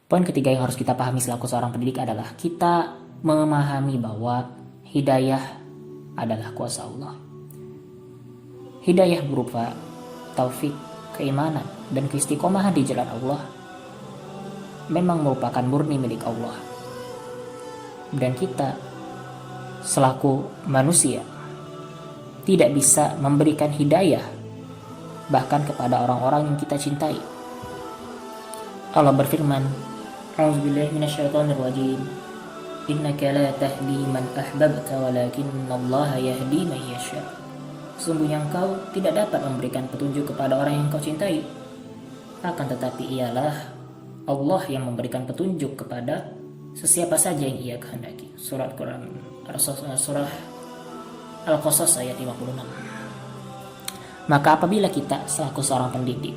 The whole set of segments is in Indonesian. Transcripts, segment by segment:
Poin ketiga yang harus kita pahami selaku seorang pendidik adalah kita memahami bahwa hidayah adalah kuasa Allah. Hidayah berupa taufik, keimanan, dan keistiqomahan di jalan Allah memang merupakan murni milik Allah. Dan kita selaku manusia tidak bisa memberikan hidayah bahkan kepada orang-orang yang kita cintai. Allah berfirman, A'udzubillahi minasyaitonirrajim. Innaka la tahdi man ahbabta walakinallaha yahdi man yasha. Sesungguhnya engkau tidak dapat memberikan petunjuk kepada orang yang kau cintai. Akan tetapi ialah Allah yang memberikan petunjuk kepada sesiapa saja yang Ia kehendaki. Surah Al-Qasas ayat 56. Maka apabila kita selaku seorang pendidik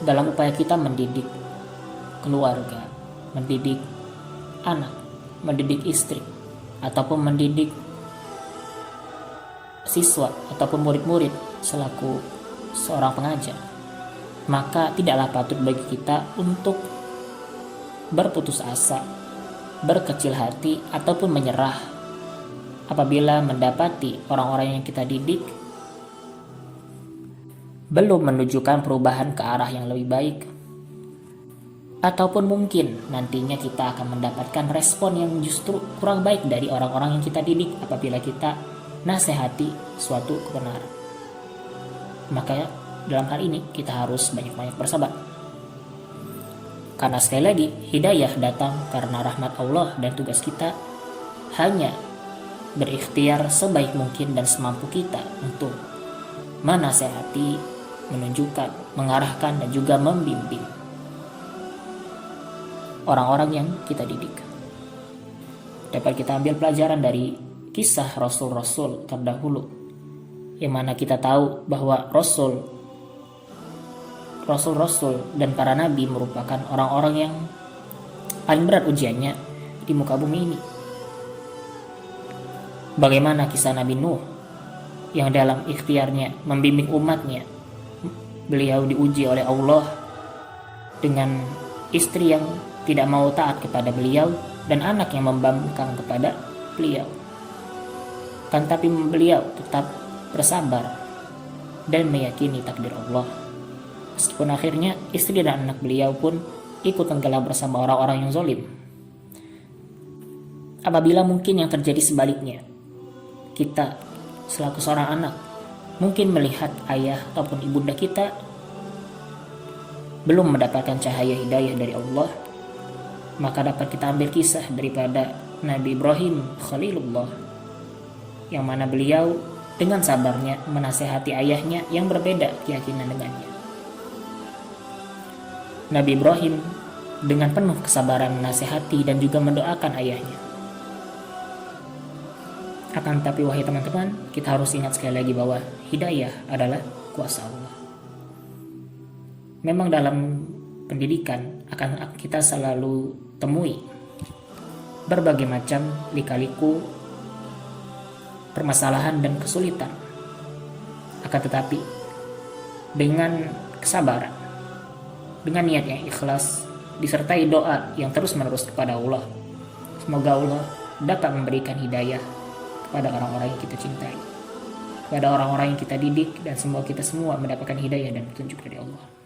dalam upaya kita mendidik keluarga, mendidik anak, mendidik istri, ataupun mendidik siswa ataupun murid-murid selaku seorang pengajar, maka tidaklah patut bagi kita untuk berputus asa, berkecil hati, ataupun menyerah apabila mendapati orang-orang yang kita didik belum menunjukkan perubahan ke arah yang lebih baik, ataupun mungkin nantinya kita akan mendapatkan respon yang justru kurang baik dari orang-orang yang kita didik apabila kita nasihati suatu kebenaran. Maka dalam hal ini kita harus banyak-banyak bersabar. Karena sekali lagi, hidayah datang karena rahmat Allah dan tugas kita hanya berikhtiar sebaik mungkin dan semampu kita untuk menasihati, menunjukkan, mengarahkan, dan juga membimbing orang-orang yang kita didik. Dapat kita ambil pelajaran dari kisah rasul-rasul terdahulu, yang mana kita tahu bahwa rasul-rasul dan para nabi merupakan orang-orang yang paling berat ujiannya di muka bumi ini. Bagaimana kisah Nabi Nuh yang dalam ikhtiarnya membimbing umatnya, beliau diuji oleh Allah dengan istri yang tidak mau taat kepada beliau dan anak yang membangkang kepada beliau. Kan tapi beliau tetap bersabar dan meyakini takdir Allah. Meskipun akhirnya istri dan anak beliau pun ikut tenggelam bersama orang-orang yang zalim. Apabila mungkin yang terjadi sebaliknya, kita selaku seorang anak mungkin melihat ayah ataupun ibunda kita belum mendapatkan cahaya hidayah dari Allah, maka dapat kita ambil kisah daripada Nabi Ibrahim Khalilullah, yang mana beliau dengan sabarnya menasihati ayahnya yang berbeda keyakinan dengannya. Nabi Ibrahim dengan penuh kesabaran menasihati dan juga mendoakan ayahnya. Akan tetapi wahai teman-teman, kita harus ingat sekali lagi bahwa hidayah adalah kuasa Allah. Memang dalam pendidikan akan kita selalu temui berbagai macam lika-liku, permasalahan dan kesulitan. Akan tetapi dengan kesabaran, dengan niat yang ikhlas, disertai doa yang terus-menerus kepada Allah, semoga Allah dapat memberikan hidayah kepada orang-orang yang kita cintai, kepada orang-orang yang kita didik, dan semoga kita semua mendapatkan hidayah dan petunjuk dari Allah.